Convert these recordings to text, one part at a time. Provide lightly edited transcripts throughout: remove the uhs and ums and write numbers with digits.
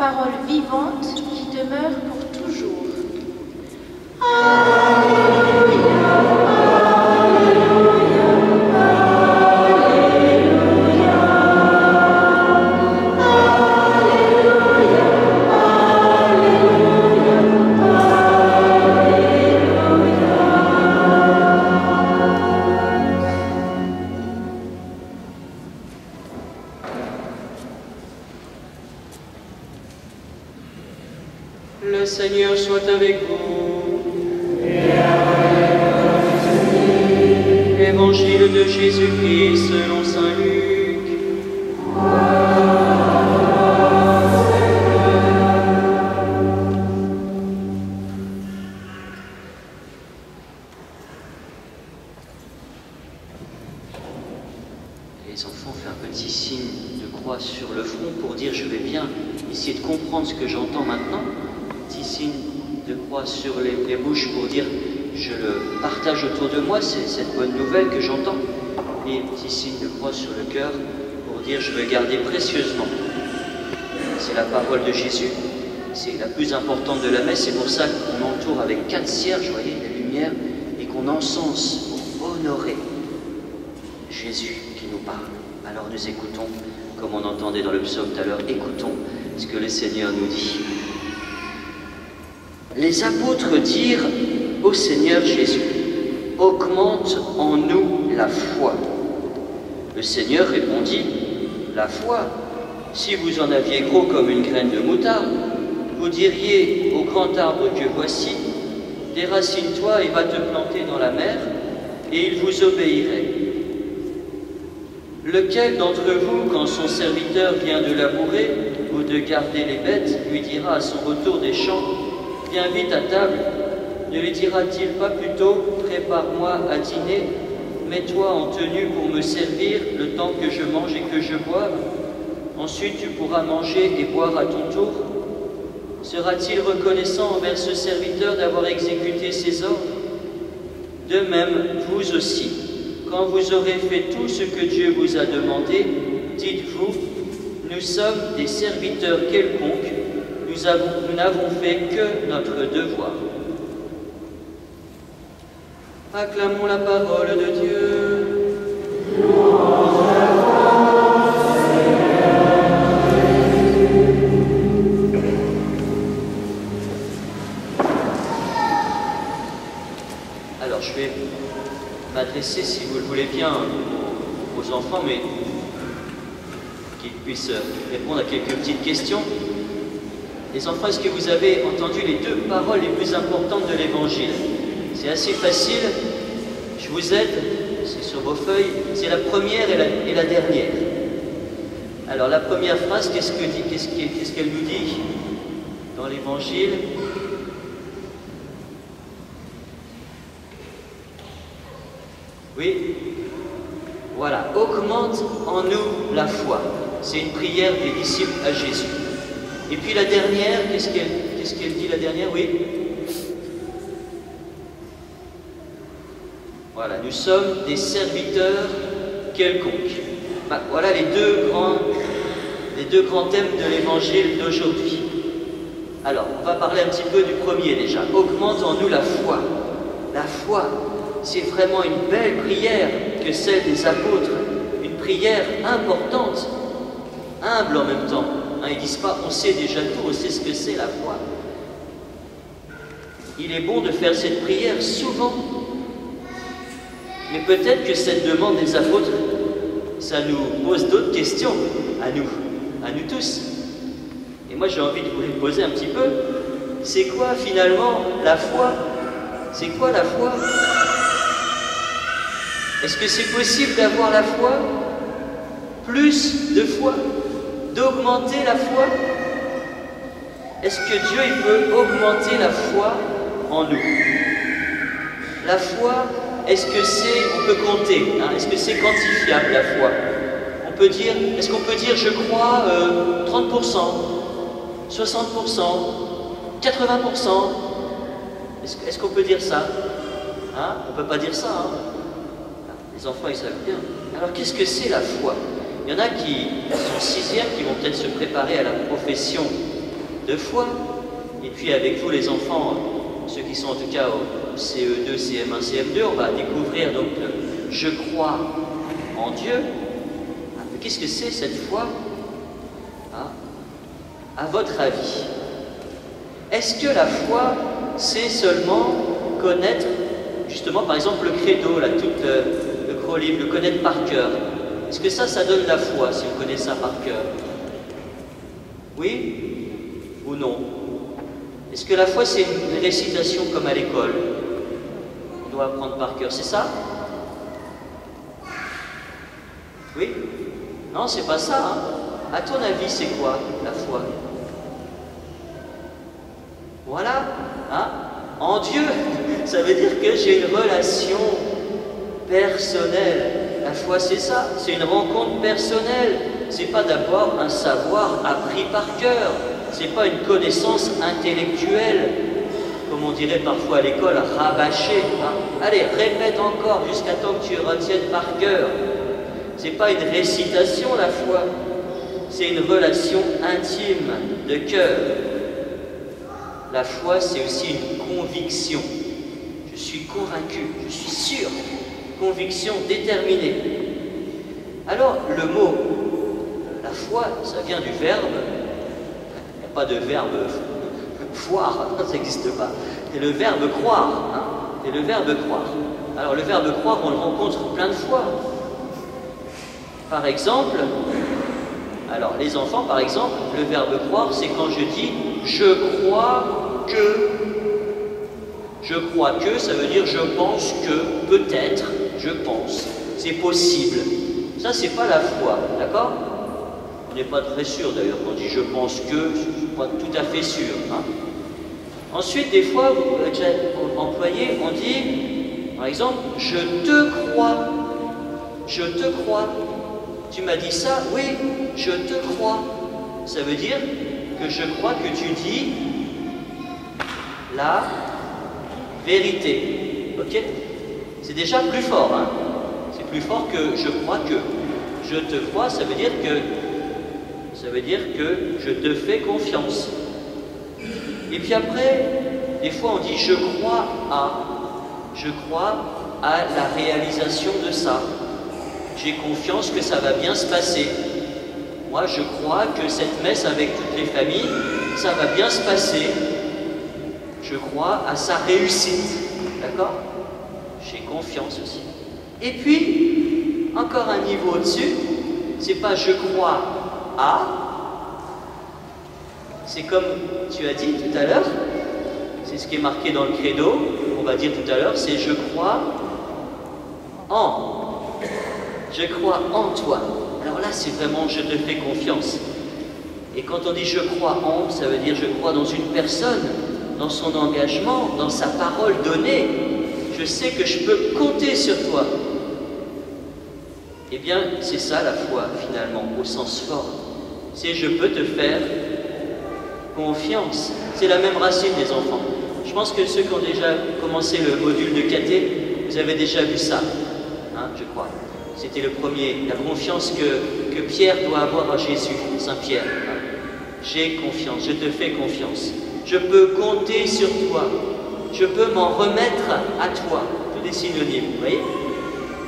parole vivante qui demeure pour toujours. Le Seigneur soit avec vous. Évangile de Jésus-Christ selon saint Luc. Les enfants font un petit signe de croix sur le front pour dire je vais bien essayer de comprendre ce que j'entends maintenant. Petit signe de croix sur les bouches pour dire je le partage autour de moi, c'est cette bonne nouvelle que j'entends. Et petit signe de croix sur le cœur pour dire je vais garder précieusement. C'est la parole de Jésus, c'est la plus importante de la messe, c'est pour ça qu'on entoure avec 4 cierges, vous voyez, la lumière, et qu'on encense pour honorer Jésus qui nous parle. Alors nous écoutons, comme on entendait dans le psaume tout à l'heure, écoutons ce que le Seigneur nous dit. Les apôtres dirent au Seigneur Jésus, « Augmente en nous la foi. » Le Seigneur répondit, « La foi, si vous en aviez gros comme une graine de moutarde, vous diriez au grand arbre que voici, déracine-toi et va te planter dans la mer, et il vous obéirait. Lequel d'entre vous, quand son serviteur vient de labourer ou de garder les bêtes, lui dira à son retour des champs, « Viens vite à table », ne lui dira-t-il pas plutôt « Prépare-moi à dîner, mets-toi en tenue pour me servir le temps que je mange et que je boive. Ensuite tu pourras manger et boire à ton tour. » Sera-t-il reconnaissant envers ce serviteur d'avoir exécuté ses ordres? De même, vous aussi, quand vous aurez fait tout ce que Dieu vous a demandé, dites-vous, nous sommes des serviteurs quelconques, nous n'avons fait que notre devoir. Acclamons la parole de Dieu. Alors je vais m'adresser, si vous le voulez bien, aux enfants, mais qu'ils puissent répondre à quelques petites questions. Les enfants, est-ce que vous avez entendu les 2 paroles les plus importantes de l'Évangile? C'est assez facile, je vous aide, c'est sur vos feuilles, c'est la première et la dernière. Alors la première phrase, qu'est-ce qu'elle nous dit dans l'Évangile? Oui, voilà, augmente en nous la foi. C'est une prière des disciples à Jésus. Et puis la dernière, qu'est-ce qu'elle dit la dernière? Oui. Voilà, nous sommes des serviteurs quelconques. Voilà les deux grands thèmes de l'Évangile d'aujourd'hui. Alors, on va parler un petit peu du premier déjà. Augmente en nous la foi. La foi, c'est vraiment une belle prière que celle des apôtres. Une prière importante, humble en même temps. Ils ne disent pas, on sait déjà tout, on sait ce que c'est la foi. Il est bon de faire cette prière souvent. Mais peut-être que cette demande des apôtres, ça nous pose d'autres questions, à nous tous. Et moi j'ai envie de vous les poser un petit peu. C'est quoi finalement la foi? C'est quoi la foi? Est-ce que c'est possible d'avoir la foi? Plus de foi? D'augmenter la foi? Est-ce que Dieu il peut augmenter la foi en nous? La foi, est-ce que c'est, on peut compter, hein, est-ce que c'est quantifiable la foi? On peut dire, est-ce qu'on peut dire je crois 30%, 60%, 80%? Est-ce qu'on peut dire ça? Hein? On ne peut pas dire ça. Hein? Les enfants ils savent bien. Alors qu'est-ce que c'est la foi? Il y en a qui sont 6e, qui vont peut-être se préparer à la profession de foi. Et puis avec vous les enfants, ceux qui sont en tout cas au CE2, CM1, CM2, on va découvrir donc je crois en Dieu. Qu'est-ce que c'est cette foi? À votre avis, est-ce que la foi, c'est seulement connaître, justement par exemple le credo, là, tout le gros livre, le connaître par cœur? Est-ce que ça donne la foi si on connaît ça par cœur? Oui ou non? Est-ce que la foi c'est une récitation comme à l'école? On doit apprendre par cœur, c'est ça? Oui? Non, c'est pas ça, hein? À ton avis, c'est quoi la foi? Voilà, hein? En Dieu, ça veut dire que j'ai une relation personnelle. La foi, c'est ça, c'est une rencontre personnelle. C'est pas d'abord un savoir appris par cœur. C'est pas une connaissance intellectuelle, comme on dirait parfois à l'école, rabâcher. Hein? Allez, répète encore jusqu'à temps que tu retiennes par cœur. C'est pas une récitation, la foi. C'est une relation intime de cœur. La foi, c'est aussi une conviction. Je suis convaincu, je suis sûr. Conviction déterminée. Alors, le mot, la foi, ça vient du verbe. Il n'y a pas de verbe foire, ça n'existe pas. C'est le verbe croire. Hein? C'est le verbe croire. Alors, le verbe croire, on le rencontre plein de fois. Par exemple, alors les enfants, par exemple, le verbe croire, c'est quand je dis je crois que. Je crois que, ça veut dire je pense que, peut-être, je pense, c'est possible. Ça, c'est pas la foi, d'accord? On n'est pas très sûr d'ailleurs quand on dit je pense que, je ne suis pas tout à fait sûr. Hein? Ensuite, des fois, vous déjà employé, on dit, par exemple, je te crois. Je te crois. Tu m'as dit ça? Oui, je te crois. Ça veut dire que je crois que tu dis la vérité. Ok? C'est déjà plus fort. Hein? C'est plus fort que je crois que. Je te crois, ça veut dire que je te fais confiance. Et puis après, des fois on dit je crois à. Je crois à la réalisation de ça. J'ai confiance que ça va bien se passer. Moi, je crois que cette messe avec toutes les familles, ça va bien se passer. Je crois à sa réussite. D'accord? J'ai confiance aussi. Et puis, encore un niveau au-dessus, c'est pas je crois à, c'est comme tu as dit tout à l'heure, c'est ce qui est marqué dans le credo, on va dire tout à l'heure, c'est je crois en. Je crois en toi. Alors là, c'est vraiment je te fais confiance. Et quand on dit je crois en, ça veut dire je crois dans une personne, dans son engagement, dans sa parole donnée. Je sais que je peux compter sur toi. Eh bien, c'est ça la foi, finalement, au sens fort. C'est je peux te faire confiance. C'est la même racine des enfants. Je pense que ceux qui ont déjà commencé le module de caté, vous avez déjà vu ça, hein, je crois. C'était le premier, la confiance que Pierre doit avoir à Jésus, Saint Pierre. J'ai confiance, je te fais confiance. Je peux compter sur toi. Je peux m'en remettre à toi. Tous des synonymes, vous voyez?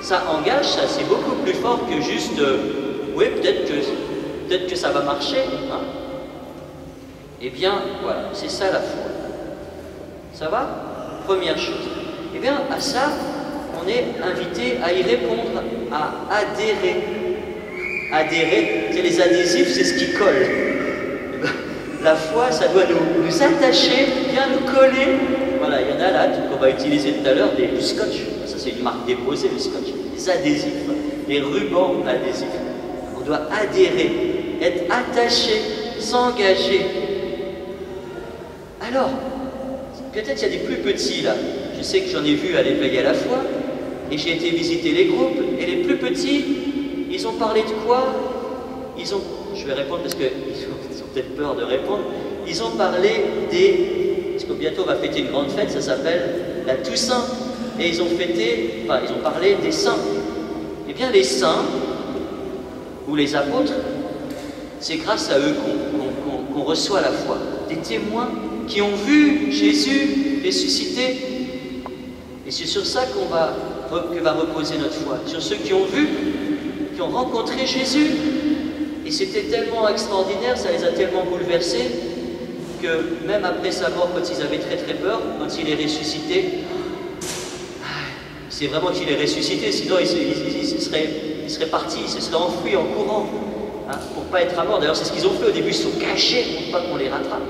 Ça engage, ça, c'est beaucoup plus fort que juste oui, peut-être que ça va marcher. Hein? Eh bien, voilà, c'est ça la foi. Ça va? Première chose. Eh bien, à ça, on est invité à y répondre, à adhérer. Adhérer, c'est les adhésifs, c'est ce qui colle. La foi, ça doit nous attacher, bien nous coller. Voilà, il y en a là qu'on va utiliser tout à l'heure, du scotch. Ça, c'est une marque déposée, le scotch. Des adhésifs, des rubans adhésifs. On doit adhérer, être attaché, s'engager. Alors, peut-être il y a des plus petits là. Je sais que j'en ai vu à l'éveil à la foi, et j'ai été visiter les groupes, et les plus petits, ils ont parlé de quoi? Je vais répondre parce qu'ils ont peut-être peur de répondre. Ils ont parlé parce que bientôt on va fêter une grande fête, ça s'appelle la Toussaint. Et ils ont parlé des saints. Eh bien les saints, ou les apôtres, c'est grâce à eux qu'on reçoit la foi. des témoins qui ont vu Jésus ressuscité. Et c'est sur ça que va reposer notre foi, sur ceux qui ont vu, qui ont rencontré Jésus. Et c'était tellement extraordinaire, ça les a tellement bouleversés, que même après sa mort, quand ils avaient très très peur, quand il est ressuscité, c'est vraiment qu'il est ressuscité, sinon il serait parti, il se serait enfui en courant, hein, pour ne pas être à mort. D'ailleurs, c'est ce qu'ils ont fait au début, ils se sont cachés pour pas qu'on les rattrape.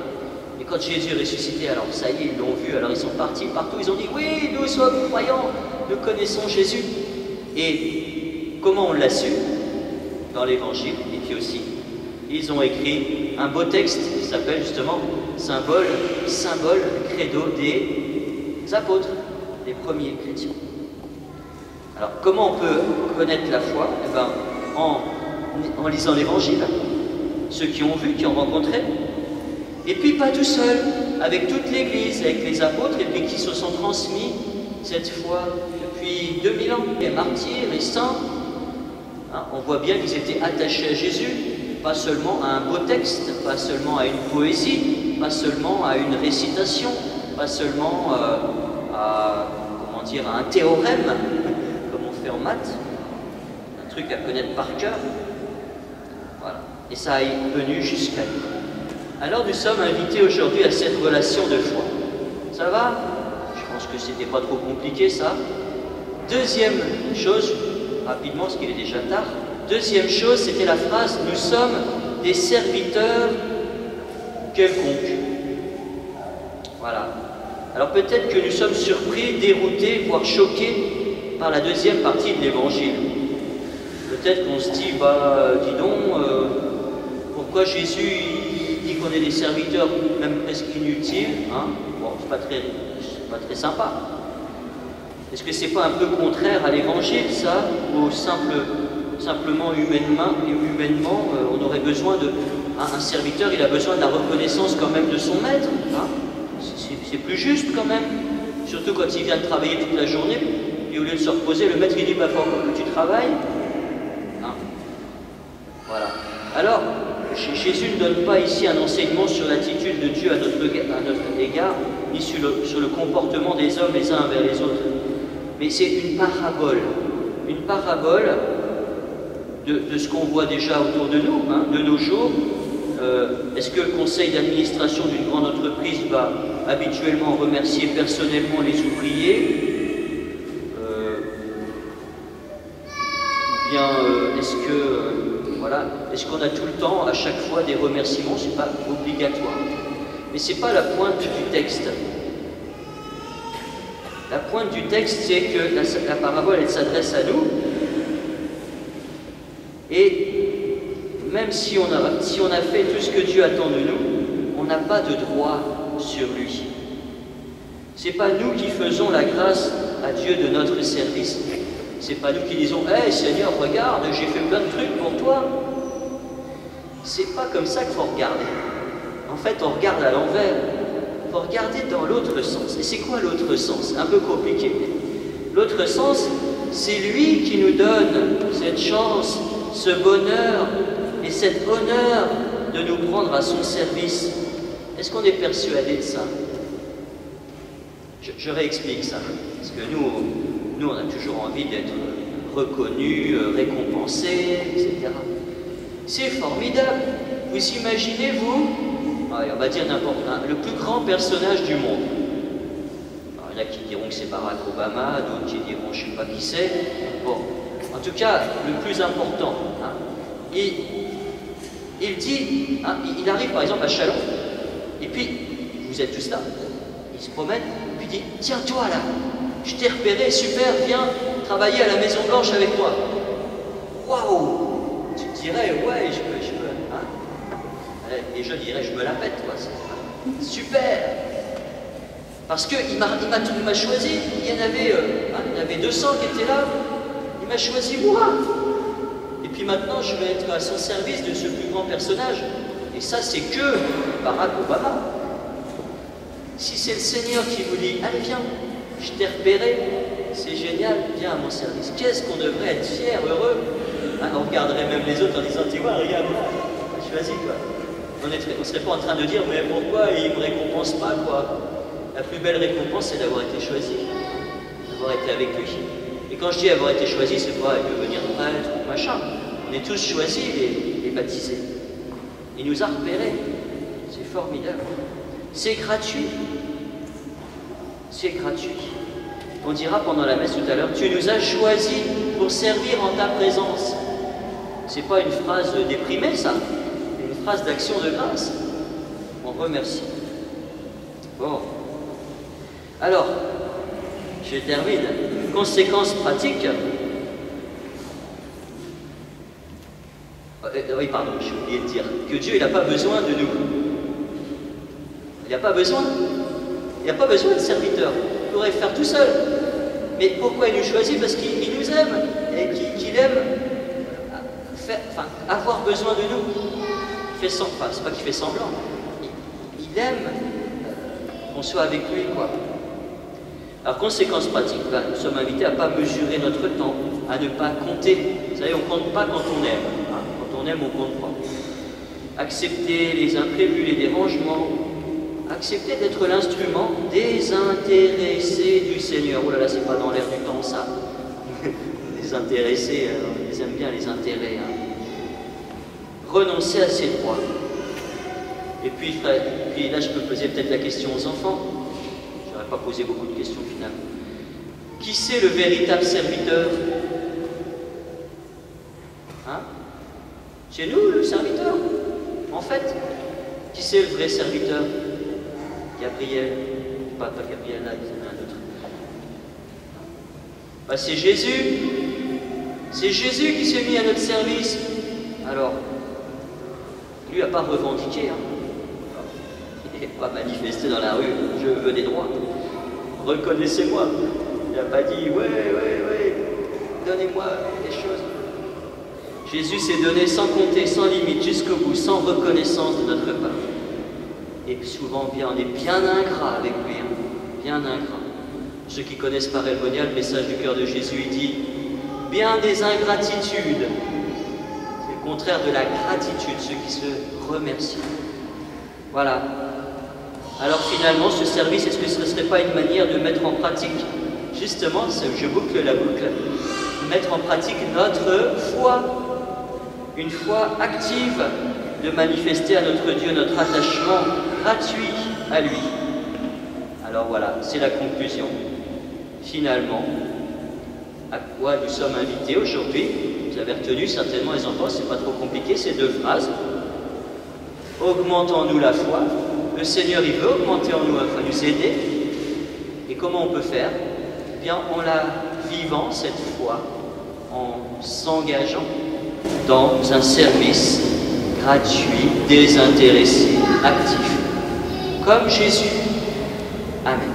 Et quand Jésus est ressuscité, alors ça y est, ils l'ont vu, alors ils sont partis partout, ils ont dit, oui, nous sommes croyants, nous connaissons Jésus. Et comment on l'a su? Dans l'Évangile, et puis aussi, ils ont écrit un beau texte qui s'appelle justement symbole, credo des apôtres, des premiers chrétiens. Alors, comment on peut connaître la foi? Eh bien, en lisant l'Évangile, ceux qui ont vu, qui ont rencontré, et puis pas tout seul, avec toute l'Église, avec les apôtres, et puis qui se sont transmis cette foi depuis 2000 ans, les martyrs, les saints. Hein, on voit bien qu'ils étaient attachés à Jésus, pas seulement à un beau texte, pas seulement à une poésie, pas seulement à une récitation, pas seulement à un théorème, comme on fait en maths, un truc à connaître par cœur. Voilà. Et ça est venu jusqu'à nous. Alors nous sommes invités aujourd'hui à cette relation de foi. Ça va? Je pense que c'était pas trop compliqué ça. Deuxième chose, rapidement parce qu'il est déjà tard, deuxième chose, c'était la phrase « Nous sommes des serviteurs quelconques ». Voilà. Alors peut-être que nous sommes surpris, déroutés, voire choqués par la deuxième partie de l'Évangile. Peut-être qu'on se dit, dis donc, pourquoi Jésus dit qu'on est des serviteurs, même presque inutiles, hein? Bon, c'est pas très sympa. Est-ce que c'est pas un peu contraire à l'Évangile, ça, ou simplement humainement, on aurait besoin un serviteur, il a besoin de la reconnaissance quand même de son maître, hein? C'est plus juste quand même, surtout quand il vient de travailler toute la journée, et au lieu de se reposer, le maître il dit, faut encore que tu travailles. Hein? Voilà. Alors, Jésus ne donne pas ici un enseignement sur l'attitude de Dieu à notre égard, ni sur le comportement des hommes les uns envers les autres. Mais c'est une parabole de ce qu'on voit déjà autour de nous, hein, de nos jours. Est-ce que le conseil d'administration d'une grande entreprise va habituellement remercier personnellement les ouvriers? Ou bien est-ce qu'on a tout le temps, à chaque fois, des remerciements? C'est pas obligatoire. Mais c'est pas la pointe du texte. La pointe du texte, c'est que la parabole, elle s'adresse à nous. Et même si on a fait tout ce que Dieu attend de nous, on n'a pas de droit sur lui. Ce n'est pas nous qui faisons la grâce à Dieu de notre service. Ce n'est pas nous qui disons « Hey Seigneur, regarde, j'ai fait plein de trucs pour toi ». C'est pas comme ça qu'il faut regarder. En fait, on regarde à l'envers. Il faut regarder dans l'autre sens. Et c'est quoi l'autre sens? Un peu compliqué. L'autre sens, c'est lui qui nous donne cette chance, ce bonheur et cet honneur de nous prendre à son service. Est-ce qu'on est persuadé de ça? Je réexplique ça. Parce que nous, on a toujours envie d'être reconnus, récompensés, etc. C'est formidable. Vous imaginez, on va dire n'importe quoi, le plus grand personnage du monde. Alors, il y en a qui diront que c'est Barack Obama, d'autres qui diront je ne sais pas qui c'est. Bon, en tout cas, le plus important. Hein, il dit, hein, il arrive par exemple à Chalon, et puis, vous êtes tous là, il se promène, puis il dit, tiens toi là, je t'ai repéré, super, viens travailler à la Maison Blanche avec moi. Waouh! Tu te dirais, ouais, je peux, hein? Les jeunes diraient, je me la pète, quoi. Super! Parce qu'il m'a choisi, il y en avait 200 qui étaient là, il m'a choisi moi. Et puis maintenant, je vais être à son service de ce plus grand personnage. Et ça, c'est que Barack Obama. Si c'est le Seigneur qui vous dit, allez viens, je t'ai repéré, c'est génial, viens à mon service. Qu'est-ce qu'on devrait être fiers, heureux, hein? On regarderait même les autres en disant, tu vois, regarde, moi, choisi quoi. on ne serait pas en train de dire, mais pourquoi il ne me récompense pas, quoi? La plus belle récompense, c'est d'avoir été choisi, d'avoir été avec lui. Et quand je dis avoir été choisi, c'est pas devenir prêtre ou machin. On est tous choisis et baptisés. Il nous a repérés. C'est formidable. C'est gratuit. C'est gratuit. On dira pendant la messe tout à l'heure, tu nous as choisis pour servir en ta présence. C'est pas une phrase déprimée, ça. C'est une phrase d'action de grâce. On remercie. Bon. Alors, je termine. Conséquences pratiques. Oui, pardon, j'ai oublié de dire que Dieu, il n'a pas besoin de nous. Il n'a pas besoin. Il n'a pas besoin de serviteurs. Il pourrait le faire tout seul. Mais pourquoi il nous choisit? Parce qu'il nous aime et qu'il aime avoir besoin de nous. Il fait semblant, enfin, c'est pas qu'il fait semblant. Il aime qu'on soit avec lui, quoi. Alors, conséquences pratiques, nous sommes invités à ne pas mesurer notre temps, à ne pas compter. Vous savez, on ne compte pas quand on aime. Hein. Quand on aime, on ne compte pas. Accepter les imprévus, les dérangements. Accepter d'être l'instrument désintéressé du Seigneur. Oh là là, c'est pas dans l'air du temps, ça. Désintéressé, on les aime bien, les intérêts. Hein. Renoncer à ses droits. Et puis là, je peux poser peut-être la question aux enfants. Pas poser beaucoup de questions finalement. Qui c'est le véritable serviteur? Hein? C'est nous le serviteur. En fait, qui c'est le vrai serviteur? Gabriel. Pas Gabriel là, il y en a un autre. Bah, c'est Jésus. C'est Jésus qui s'est mis à notre service. Alors, lui n'a pas revendiqué. Hein. Il n'est pas manifesté dans la rue, je veux des droits. Reconnaissez-moi. Il n'a pas dit, ouais, donnez-moi des choses. Jésus s'est donné sans compter, sans limite, jusqu'au bout, sans reconnaissance de notre part. Et souvent, on est bien ingrat avec lui, hein, bien ingrat. Ceux qui connaissent par Elmonia, le message du cœur de Jésus, il dit, bien des ingratitudes. C'est le contraire de la gratitude, ceux qui se remercient. Voilà. Alors finalement, ce service, est-ce que ce ne serait pas une manière de mettre en pratique, justement, je boucle la boucle, mettre en pratique notre foi, une foi active, de manifester à notre Dieu notre attachement gratuit à lui. Alors voilà, c'est la conclusion. Finalement, à quoi nous sommes invités aujourd'hui? Vous avez retenu certainement les enfants, c'est pas trop compliqué, ces deux phrases. Augmentons-nous la foi. Le Seigneur, il veut augmenter en nous, afin de nous aider. Et comment on peut faire? Eh bien, en la vivant, cette foi, en s'engageant dans un service gratuit, désintéressé, actif, comme Jésus. Amen.